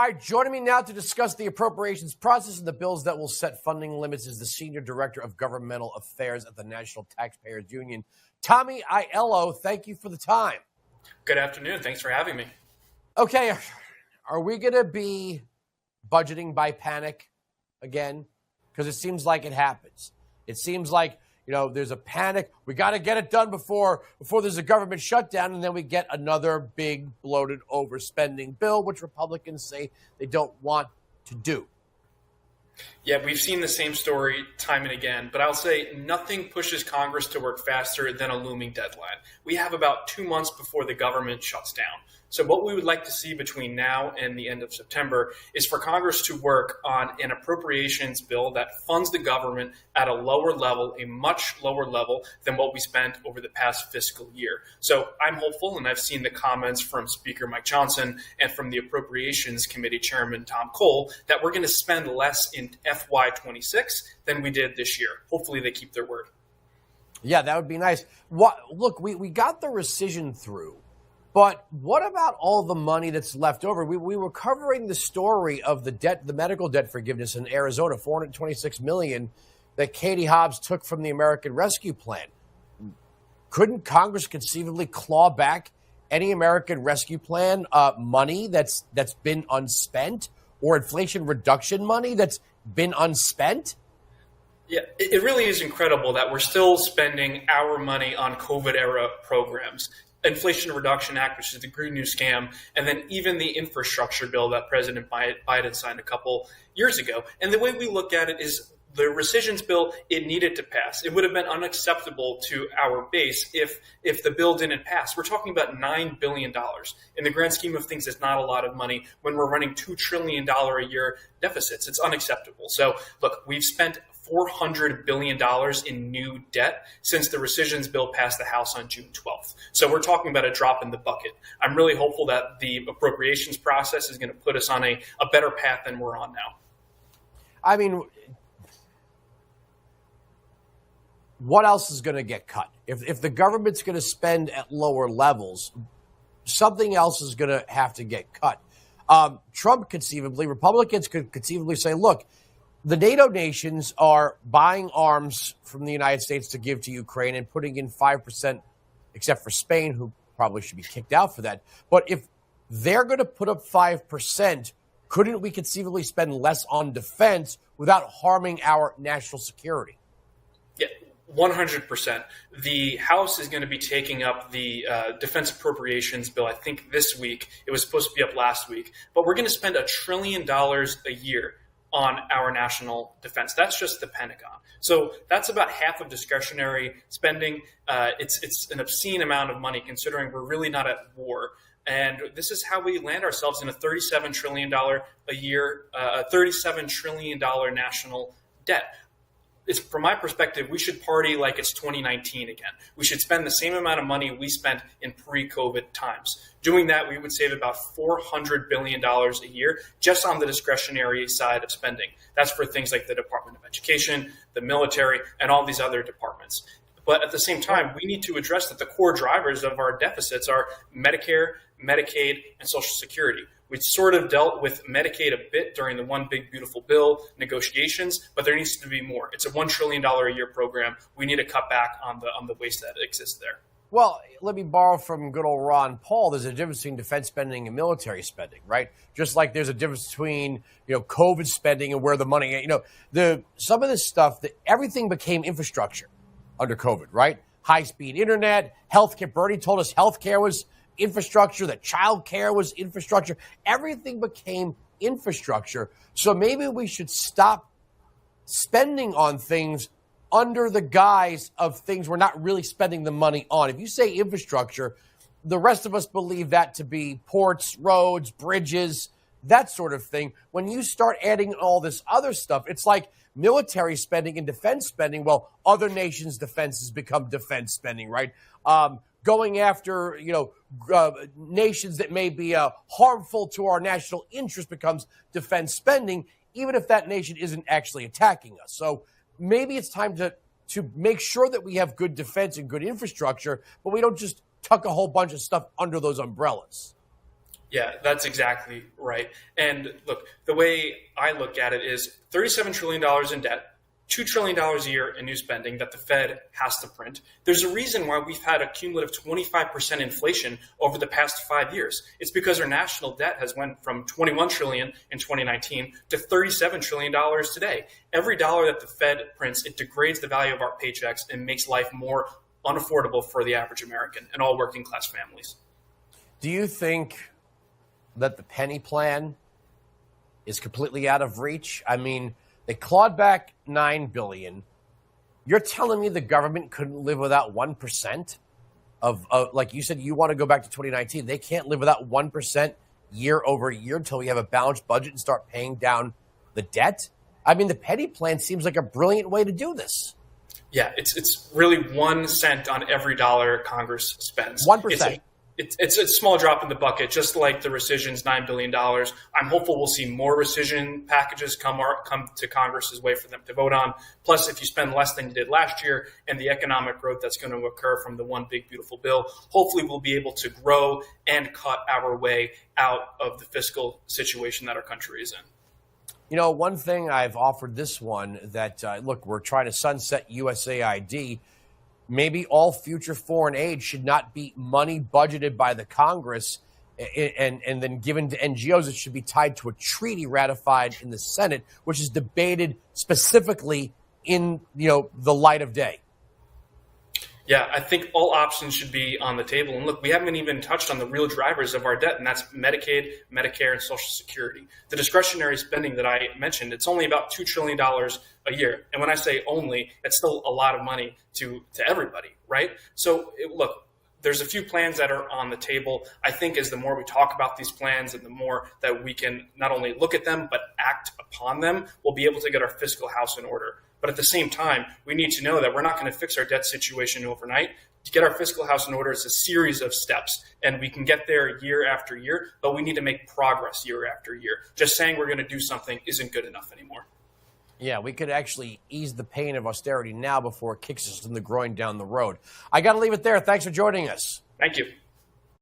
right, joining me now to discuss the appropriations process and the bills that will set funding limits is the Senior Director of Governmental Affairs at the National Taxpayers Union, Tommy Aiello. Thank you for the time. Good afternoon. Thanks for having me. Okay, are we going to be budgeting by panic again? Because it seems like it happens. It seems like, there's a panic. We got to get it done before there's a government shutdown, and then we get another big bloated overspending bill, which Republicans say they don't want to do. Yeah, we've seen the same story time and again, but I'll say nothing pushes Congress to work faster than a looming deadline. We have about 2 months before the government shuts down. So what we would like to see between now and the end of September is for Congress to work on an appropriations bill that funds the government at a lower level, a much lower level than what we spent over the past fiscal year. So I'm hopeful, and I've seen the comments from Speaker Mike Johnson and from the Appropriations Committee Chairman Tom Cole, that we're going to spend less in FY26 than we did this year. Hopefully they keep their word. Yeah, that would be nice. Look, we got the rescission through. But what about all the money that's left over? We were covering the story of the medical debt forgiveness in Arizona, $426 million that Katie Hobbs took from the American Rescue Plan. Couldn't Congress conceivably claw back any American Rescue Plan money that's been unspent, or inflation reduction money that's been unspent? Yeah, it really is incredible that we're still spending our money on COVID-era programs. Inflation Reduction Act, which is the Green New Scam, and then even the infrastructure bill that President Biden signed a couple years ago. And the way we look at it is the rescissions bill, it needed to pass. It would have been unacceptable to our base if the bill didn't pass. We're talking about $9 billion. In the grand scheme of things, it's not a lot of money when we're running $2 trillion a year deficits. It's unacceptable. So look, we've spent $400 billion in new debt since the rescissions bill passed the House on June 12th. So we're talking about a drop in the bucket. I'm really hopeful that the appropriations process is going to put us on a better path than we're on now. I mean, what else is going to get cut? If the government's going to spend at lower levels, something else is going to have to get cut. Republicans could conceivably say, look, the NATO nations are buying arms from the United States to give to Ukraine and putting in 5%, except for Spain, who probably should be kicked out for that. But if they're going to put up 5%, couldn't we conceivably spend less on defense without harming our national security? Yeah, 100%. The House is going to be taking up the defense appropriations bill, I think, this week. It was supposed to be up last week. But we're going to spend $1 trillion a year on our national defense. That's just the Pentagon. So that's about half of discretionary spending. It's an obscene amount of money considering we're really not at war. And this is how we land ourselves in a $37 trillion a year, $37 trillion national debt. From my perspective, we should party like it's 2019 again. We should spend the same amount of money we spent in pre-COVID times. Doing that, we would save about $400 billion a year just on the discretionary side of spending. That's for things like the Department of Education, the military, and all these other departments. But at the same time, we need to address that the core drivers of our deficits are Medicare, Medicaid, and Social Security. We sort of dealt with Medicaid a bit during the One Big Beautiful Bill negotiations, but there needs to be more. It's a $1 trillion a year program. We need to cut back on the waste that exists there. Well, let me borrow from good old Ron Paul. There's a difference between defense spending and military spending, right? Just like there's a difference between, COVID spending and where the money, some of this stuff, everything became infrastructure under COVID, right? High-speed internet, healthcare. Bernie told us healthcare was infrastructure, that child care was infrastructure. Everything became infrastructure. So maybe we should stop spending on things under the guise of things we're not really spending the money on. If you say infrastructure, the rest of us believe that to be ports, roads, bridges, that sort of thing. When you start adding all this other stuff, it's like military spending and defense spending. Well, other nations' defenses become defense spending, right? Going after, nations that may be harmful to our national interest becomes defense spending, even if that nation isn't actually attacking us. So maybe it's time to make sure that we have good defense and good infrastructure, but we don't just tuck a whole bunch of stuff under those umbrellas. Yeah, that's exactly right. And look, the way I look at it is $37 trillion in debt, $2 trillion a year in new spending that the Fed has to print. There's a reason why we've had a cumulative 25% inflation over the past 5 years. It's because our national debt has went from 21 trillion in 2019 to $37 trillion today. Every dollar that the Fed prints, it degrades the value of our paychecks and makes life more unaffordable for the average American and all working class families. Do you think that the penny plan is completely out of reach? I mean, they clawed back $9 billion. You're telling me the government couldn't live without 1% of like you said, you want to go back to 2019. They can't live without 1% year over year until we have a balanced budget and start paying down the debt? I mean, the penny plan seems like a brilliant way to do this. Yeah, it's really 1 cent on every dollar Congress spends. 1%. It's a small drop in the bucket, just like the rescission's $9 billion. I'm hopeful we'll see more rescission packages come to Congress's way for them to vote on. Plus, if you spend less than you did last year and the economic growth that's going to occur from the one big, beautiful bill, hopefully we'll be able to grow and cut our way out of the fiscal situation that our country is in. You know, one thing I've offered this one that, look, we're trying to sunset USAID. Maybe all future foreign aid should not be money budgeted by the Congress and then given to NGOs. It should be tied to a treaty ratified in the Senate, which is debated specifically in, the light of day. Yeah, I think all options should be on the table. And look, we haven't even touched on the real drivers of our debt, and that's Medicaid, Medicare, and Social Security. The discretionary spending that I mentioned, it's only about $2 trillion a year. And when I say only, it's still a lot of money to everybody, right? So look, there's a few plans that are on the table. I think as the more we talk about these plans and the more that we can not only look at them, but act upon them, we'll be able to get our fiscal house in order. But at the same time, we need to know that we're not going to fix our debt situation overnight. To get our fiscal house in order is a series of steps, and we can get there year after year, but we need to make progress year after year. Just saying we're going to do something isn't good enough anymore. Yeah, we could actually ease the pain of austerity now before it kicks us in the groin down the road. I got to leave it there. Thanks for joining us. Thank you.